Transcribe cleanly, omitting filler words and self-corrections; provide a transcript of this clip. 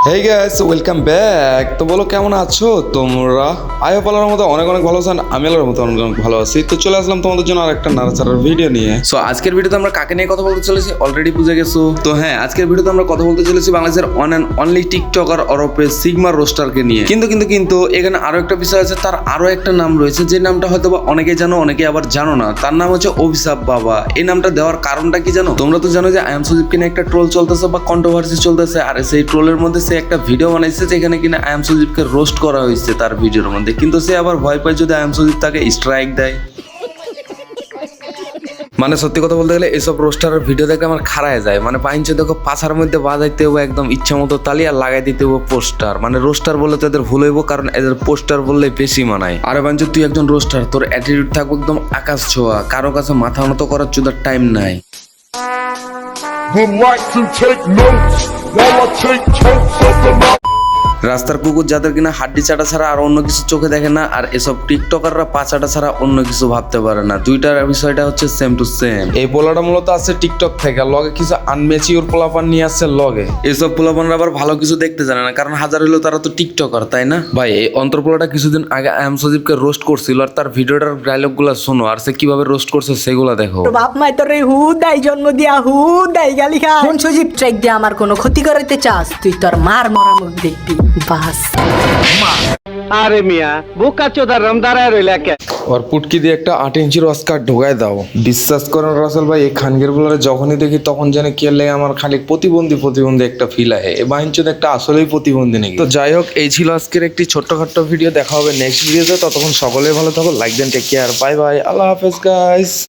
Hey guys, welcome back. তো বলো কেমন আছো তোমরা? আয়ো পালার মতো অনেক ভালো আছেন, আমি আলোর মতো অনেক ভালো আছি। তো চলে আসলাম তোমাদের জন্য আরেকটা নাড়াচাড়ার ভিডিও নিয়ে। সো আজকের ভিডিওতে আমরা কাকে নিয়ে কথা বলতে চলেছি অলরেডি বুঝে গেছো। তো হ্যাঁ, আজকের ভিডিওতে আমরা কথা বলতে চলেছি বাংলাদেশের ওয়ান অ্যান্ড অনলি টিকটকার ওরফে সিগমা রোস্টারকে নিয়ে। কিন্তু এখানে আরো একটা বিষয় আছে, তার আরো একটা নাম রয়েছে যে নামটা হয়তো বা অনেকে জানো, অনেকে আবার জানো না। তার নাম হচ্ছে অভিশাপ বাবা। এই নামটা দেওয়ার কারণটা কি জানো? তোমরা তো জানো যে আয়াম সুদীপকে নিয়ে একটা ট্রোল চলতেছে বা কন্ট্রোভার্সি চলতেছে, আর সেই ট্রোলের মধ্যে সে একটা ভিডিও বানাইছে যেখানে কিনা আয়াম সুদীপকে রোস্ট করা হয়েছে তার ভিডিওর মধ্যে। কিন্তু সে আবার ভয় পায় যদি আয়াম সুদীপ তাকে স্ট্রাইক দেয়। মানে সত্যি কথা বলতে গেলে এসব রোস্টারের ভিডিও দেখে আমার খারায় যায়। মানে পাইনছে দেখো পাছার মধ্যে বাজাইতে হবে একদম ইচ্ছা মতো তালি, আর লাগাই দিতে হবে পোস্টার। মানে রোস্টার বলে তো এদের ভুল হইব, কারণ এদের পোস্টার বললে বেশি মানায়। আরে বাঞ্চ, তুই একজন রোস্টার, তোর অ্যাটিটিউড থাকবে একদম আকাশ ছোঁয়া, কারো কাছে মাথা মতো করার চুদার টাইম নাই। Would like to take notes while I take totes of the mouth. রাস্তার কুকুর যাদের কিনা হাড্ডি চাটা ছাড়া আর অন্য কিছু চোখে দেখে না, আর এসব টিকটকাররা পাচাটা ছাড়া অন্য কিছু ভাবতে পারে না। দুইটার বিষয়টা হচ্ছে সেম টু সেম। এই পোলাটা মূলত আছে টিকটক থেকে, লগে কিছু আনমেচিওর পোলাপান নিয়ে আসছে লগে। এসব পোলাপানরা আবার ভালো কিছু দেখতে জানে না, কারণ হাজার হইলেও তারা তো টিকটকার, তাই না ভাই? এই অন্তর্পোলাটা কিছুদিন আগে আয়াম সজীবকে রোস্ট করছিল, আর তার ভিডিওটার ডায়লগ গুলা শোনো, আর সে কিভাবে রোস্ট করছে সেগুলা দেখো। বাপ মাই তোরে হুদাই জন্ম দিয়া হুদাই গালি খা। কোন সজীব ট্রেক দিয়ে আমার কোনো ক্ষতি করতে চাস? তুই তোর মার মরা মুখ দেখবি বাস। আরে মিয়া বোকা চোদার রমদারায় রইলা কে? আর পুটকি দিয়ে একটা 8 ইঞ্চির অস্কার ঢোকায় দাও। বিশ্বাস করেন রাসেল ভাই, এই খানগের বলারে যখনই দেখি তখন জানি কি লাগে আমার খালি প্রতিবন্ধী একটা ফিল হয়। এ বাহিনীচোদ একটা আসলেই প্রতিবন্ধী নাকি। তো যাই হোক, এই ছিল আজকের একটি ছোট্টখাট্ট ভিডিও। দেখা হবে নেক্সট ভিডিওতে। ততক্ষণ সকলেই ভালো থাকো, লাইক দেন, টেক কেয়ার, বাই বাই, আল্লাহ হাফেজ গাইস।